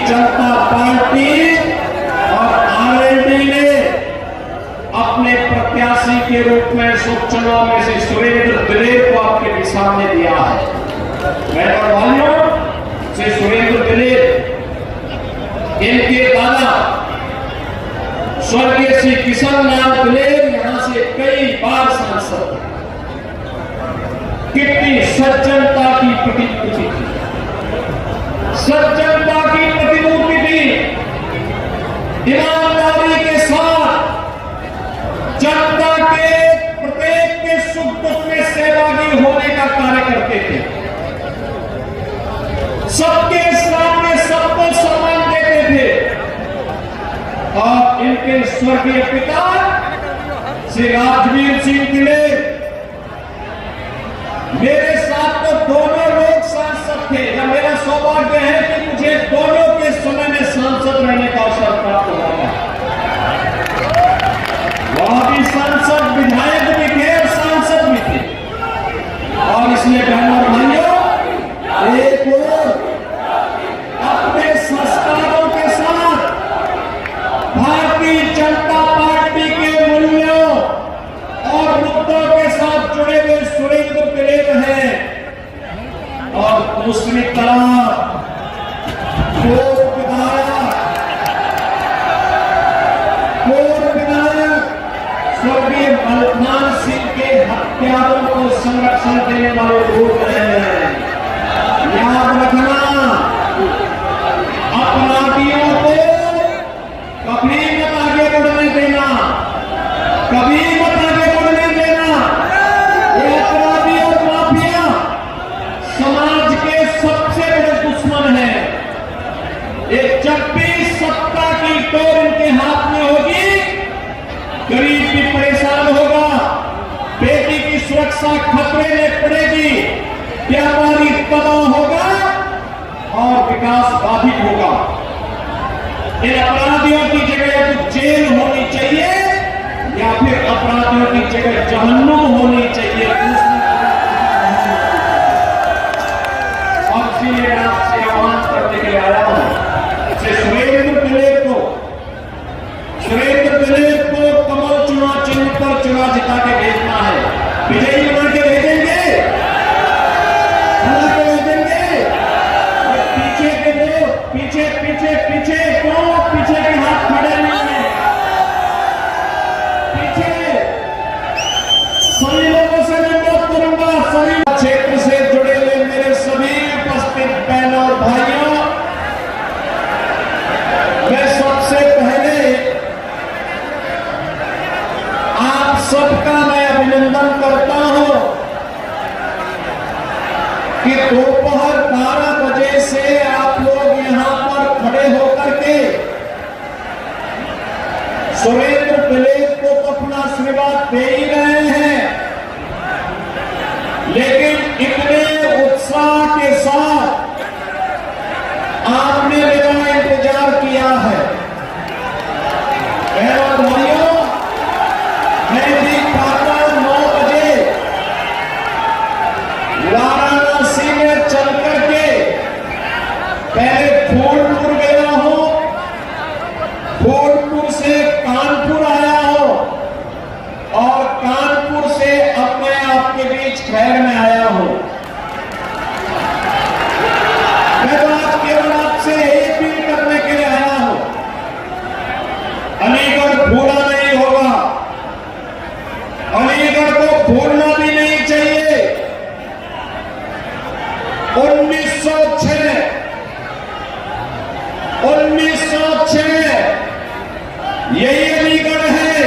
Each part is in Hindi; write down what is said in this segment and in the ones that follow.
जनता पार्टी और आरएलडी ने अपने प्रत्याशी के रूप में उपचुनाव में से सुरेंद्र दिलेर को आपके सामने दिया है। मेरे भाइयों, श्री सुरेंद्र दिलेर, इनके दादा स्वर्गीय श्री किशन लाल दिलेर यहां से कई बार सांसद, कितनी सज्जनता की प्रतिमूर्ति थी, सज्जनता की प्रतिमूर्ति थी। ईमानदारी के साथ जनता के प्रत्येक के सुख दुख में सहभागी होने का कार्य करते थे। सबके सामने सबको सम्मान देते थे। और इनके स्वर्गीय पिता श्री राजवीर सिंह दिलेर, मेरे साथ तो दोनों लोग सांसद थे। या मेरा सौभाग्य है कि मुझे दोनों के समय में सांसद रहने का अवसर प्राप्त हुआ था। वहां भी सांसद, विधायक भी थे और सांसद भी थे। और इसलिए बहनों और भाइयों, एक और अपने संस्कारों के साथ भारतीय जनता पार्टी के मूल्यों और मुद्दों के साथ जुड़े हुए सुरेंद्र दिलेर हैं। और दूसरी तरफ स्वर्गीय मलखान सिंह के हत्यारों को संरक्षण देने वाले लोग हैं। याद रखना, अपराधियों को कभी मत आगे बढ़ने देना, कभी मत आगे बढ़ने देना। ये अपराधी और माफिया समाज के सबसे बड़े दुश्मन हैं। ये जब भी सत्ता की टोर इनके हाथ में होगी, गरीब भी परेशान होगा, बेटी की सुरक्षा खतरे में पड़ेगी, व्यापारी तबाह होगा और विकास बाधित होगा। इन अपराधियों की जगह या तो जेल होनी चाहिए या फिर अपराधियों की जगह जहन्नुम होनी चाहिए। और इसलिए मैं आपसे आह्वान करने के लिए आया हूं, सुरेंद्र दिलेर को कमल चुनाव चिन्ह पर चुनाव जिता के भेजना है। विजयी बना के भेजेंगे, बना के भेजेंगे। पीछे के लोग पीछे पीछे पीछे क्यों? पीछे के हाथ खड़े नहीं हैं। पीछे सभी लोगों से अनुरोध करूंगा, सभी क्षेत्र से जुड़े हुए मेरे सभी उपस्थित बहनों और भाइयों, मैं सबसे पहले आप सबका मैं अभिनंदन करता हूं कि दोपहर 12 बजे से आप लोग यहां पर खड़े होकर के सुरेंद्र दिलेर को अपना आशीर्वाद दे ही रहे हैं। लेकिन इतने उत्साह के साथ आपने मेरा इंतजार किया है। और भाइयों, मैं भी प्रातः 9 बजे वाराणसी में चल करके पहले फूलपुर गया हूं, फूलपुर से कानपुर आया हूं और कानपुर से अब मैं आपके बीच खैर में आया हूं। मैं तो आज केवल आपसे यही अपील करने के लिए आया हूं, अलीगढ़ भूला नहीं होगा, अलीगढ़ को भूलना भी नहीं चाहिए। 1906 यही अलीगढ़ है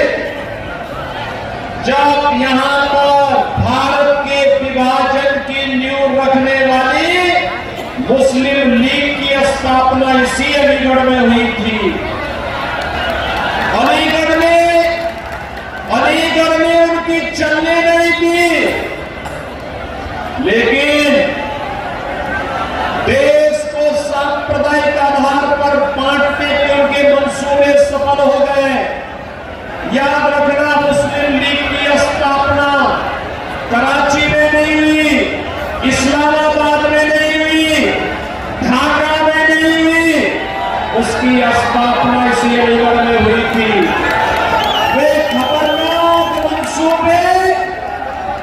जब यहां पर भारत के विभाजन की नींव रखने वाली मुस्लिम लीग की स्थापना इसी अलीगढ़ में हुई थी। अलीगढ़ में उनकी चलने नहीं थी, लेकिन देश को सांप्रदायिक आधार पर बांटने के उनके मंसूबे सफल हो गए। याद रखना, मुस्लिम लीग की स्थापना कराची में नहीं हुई, इस्लामाबाद में नहीं हुई, ढाका में नहीं हुई, उसकी स्थापना इसी अलीगढ़ में हुई थी। वे खतरनाक मंसूबे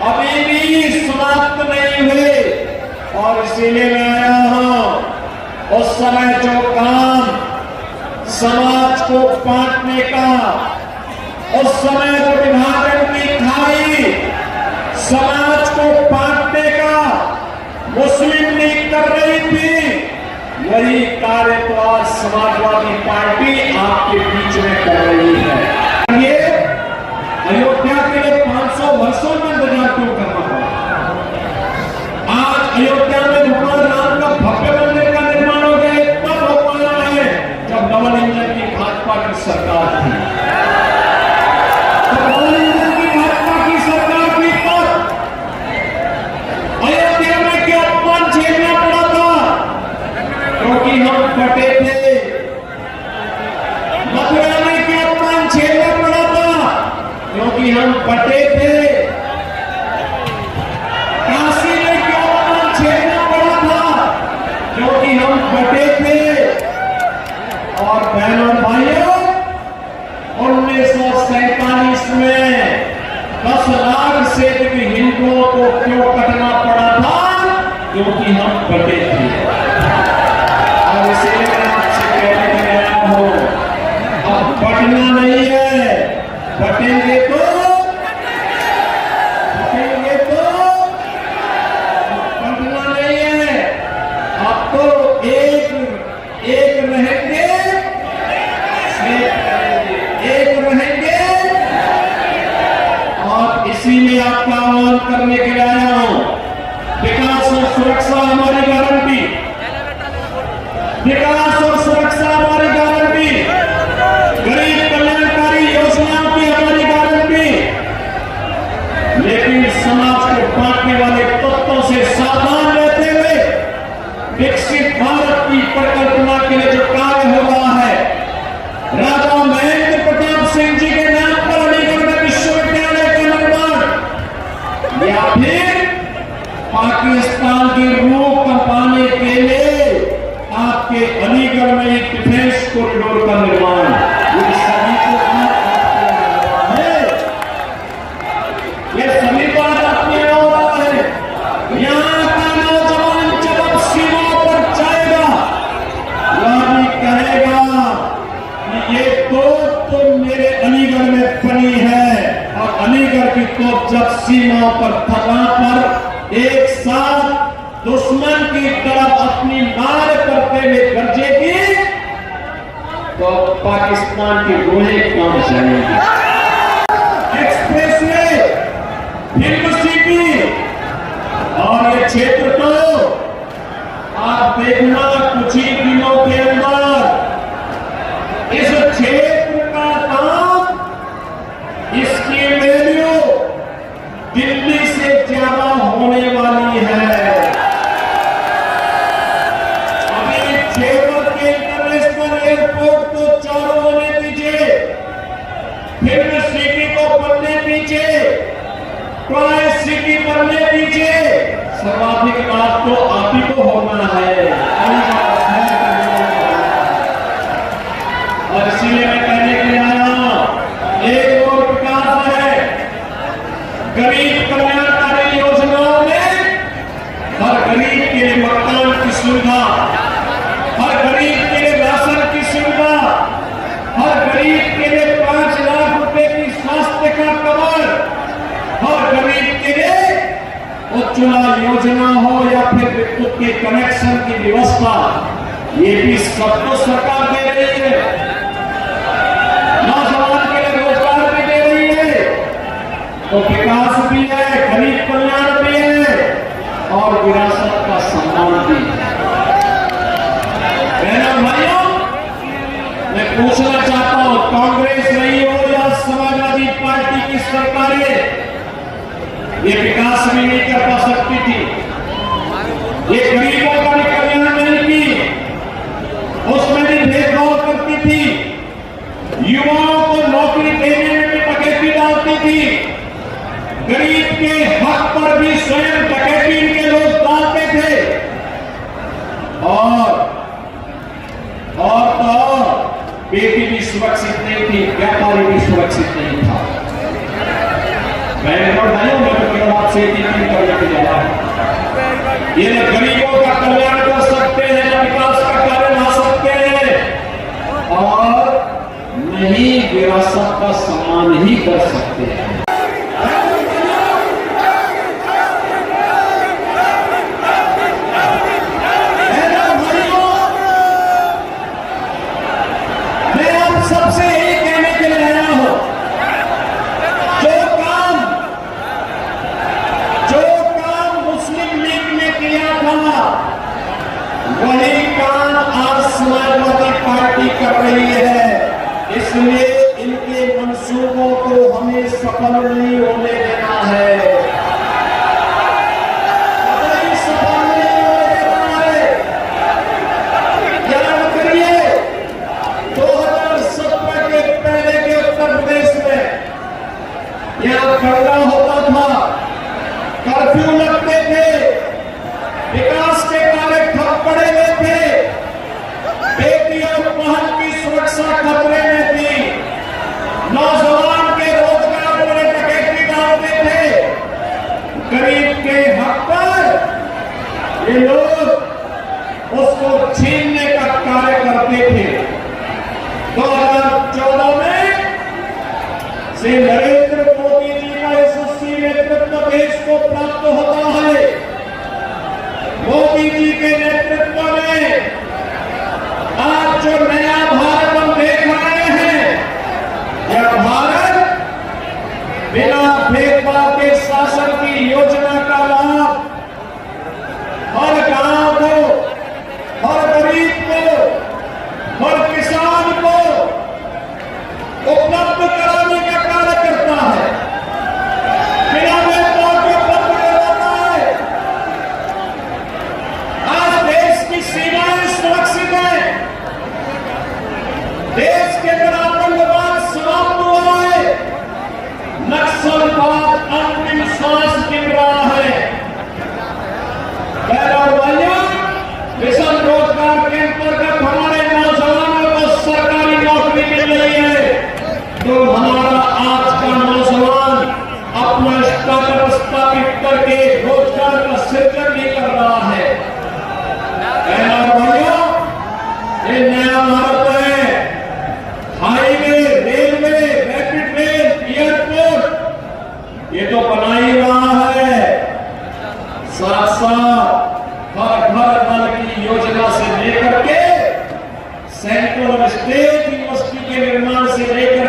अभी भी समाप्त नहीं हुए और इसीलिए मैं आया हूं। उस समय जो काम समाज को बांटने का, उस समय जो विभाजन की खाई समाज को बांटने का मुस्लिम लीग कर रही थी, वही कार्य तो आज समाजवादी पार्टी आपके बीच में कर रही है। ये अयोध्या के लिए 500 वर्षों में इंतजार क्यों करना पड़ा? आज अयोध्या में भगवान राम का भव्य मंदिर का निर्माण हो गया, तब हो पाया है जब डबल इंजन की भाजपा की सरकार थी। डबल इंजन की भाजपा की सरकार थी तब अयोध्या में क्या अपमान झेलना पड़ा था, क्योंकि हम बटे थे। मथुरा में क्या अपमान झेलना पड़ा था, क्योंकि हम बटे थे। काशी में क्या अपमान झेलना पड़ा था, क्योंकि हम बटे थे। और बहनों भाइयों, 1947 में 10 लाख से अधिक हिंदुओं को क्यों कटना पड़ा था, क्योंकि हम बटे थे। और इसलिए मैं आपसे कहने के आया हूं, अब बटना नहीं है, बटेंगे तो बटना नहीं है। अब तो एक रहेंगे, एक रहेंगे। और इसीलिए आपका आह्वान करने के लिए आया हूं। विकास और सुरक्षा हमारी गारंटी, विकास और सुरक्षा हमारी गारंटी, गरीब कल्याणकारी योजनाओं की हमारी गारंटी। लेकिन समाज को बांटने वाले तत्वों से सावधान रहते हुए विकसित भारत की परिकल्पना के लिए जो कार्य हो रहा है, राजा महेंद्र प्रताप सिंह जी के नाम पर अलीगढ़ में विश्वविद्यालय का निर्माण, या फिर पाकिस्तान की रूह कंपाने के लिए आपके अलीगढ़ में एक डिफेंस कॉरिडोर का निर्माण, ये सभी को है, ये सभी को आपने हो रहा है। यहां का नौजवान जब अब सीमा पर जाएगा, वह भी कहेगा कि ये तोप तो मेरे अलीगढ़ में बनी है। और अलीगढ़ की तोप जब सीमा पर थका पर एक साथ दुश्मन की तरफ अपनी मार करते हुए गरजेगी, तो पाकिस्तान की रूहें काम जाएंगी। एक्सप्रेसवे, फिल्म सिटी और ये क्षेत्र तो आप देखना कुछ ही दिनों के अंदर इस क्षेत्र का दाम, इसकी वैल्यू दिल्ली से ज्यादा होने वाली है। जेवर के इंटरनेशनल एयरपोर्ट को चालू होने दीजिए, फिल्म सिटी को बनने दीजिए, टॉय सिटी बनने दीजिए। सर्वाधिक लाभ तो आप ही को होना है। और इसीलिए मैं कहने के लिए आया, एक और विकास है, गरीब कल्याणकारी योजनाओं में हर गरीब के लिए मकान की सुविधा, हर गरीब के लिए राशन की सुविधा, हर गरीब के लिए 5 लाख रुपए की स्वास्थ्य का कवर, हर गरीब के लिए उज्ज्वला योजना हो या फिर विद्युत के कनेक्शन की व्यवस्था, ये भी सबको सरकार दे रही है। नौजवान के लिए रोजगार भी दे रही है। तो विकास भी है, गरीब कल्याण भी है और विरासत का सम्मान भी है। भाइयों, मैं पूछना चाहता हूं, कांग्रेस रही हो या समाजवादी पार्टी की सरकारें, ये विकास भी नहीं कर पा सकती थी, ये गरीबों का भी कल्याण नहीं की, उसमें भी भेदभाव करती थी, युवाओं को नौकरी देने में भी डकैती डालती थी, गरीब के हक पर भी स्वयं डकैती इनके लोग डालते थे। और सुरक्षित नहीं थी, व्यापारी भी सुरक्षित नहीं था। मैं तो केवल आपसे एक ही करने के जा रहा हूं, ये न गरीबों का कल्याण कर सकते हैं, न विकास का कार्य ला सकते हैं, और नहीं विरासत का सम्मान ही कर सकते हैं। सबसे यही कहने के लिए आया हूं, जो काम मुस्लिम लीग ने किया था, वही काम आज समाजवादी पार्टी कर रही है। इसलिए इनके मंसूबों को हमें सफल नहीं होने देना है, कभी सफल नहीं होने देना है। याद करिए, 2017 के पहले के उत्तर प्रदेश में यहां खड़ा होता था, कर्फ्यू लगते थे, विकास के कार्य ठप पड़े हुए थे, बेटी और बहन की सुरक्षा खतरे में थी, नौजवान के रोजगार पर डकैती डालते थे, गरीब के हक पर ये लोग उसको छीनने का कार्य करते थे। 2014 में श्री नरेंद्र मोदी जी का यशस्वी नेतृत्व देश को प्राप्त होता है। मोदी जी के नेतृत्व में आज जो नया भारत हम देख रहे हैं, यह भारत बिना भेदभाव के शासन की योजना का लाभ हर गांव को, हर गरीब को, हर किसान को उपलब्ध कराने का कार्य करता है, बिना भेदभाव के उपलब्ध कराता है। आज देश की सीमाएं सुरक्षित है, देश के अंदर आतंकवाद समाप्त हुआ है, नक्सलवाद अंतिम सांस गिन रहा है। मिशन रोजगार के अंतर्गत हमारे नौजवानों को सरकारी नौकरी मिल रही है, तो हमारा आज का नौजवान अपना स्टार्टअप स्थापित करके रोजगार का सृजन भी कर रहा है। भाइयों, ये नया भारत है, highway, railway, rapid rail, airport, ये तो बना ही रहा है। साथ साथ हर घर नल की योजना से लेकर के सेंट्रल और स्टेट यूनिवर्सिटी के निर्माण से लेकर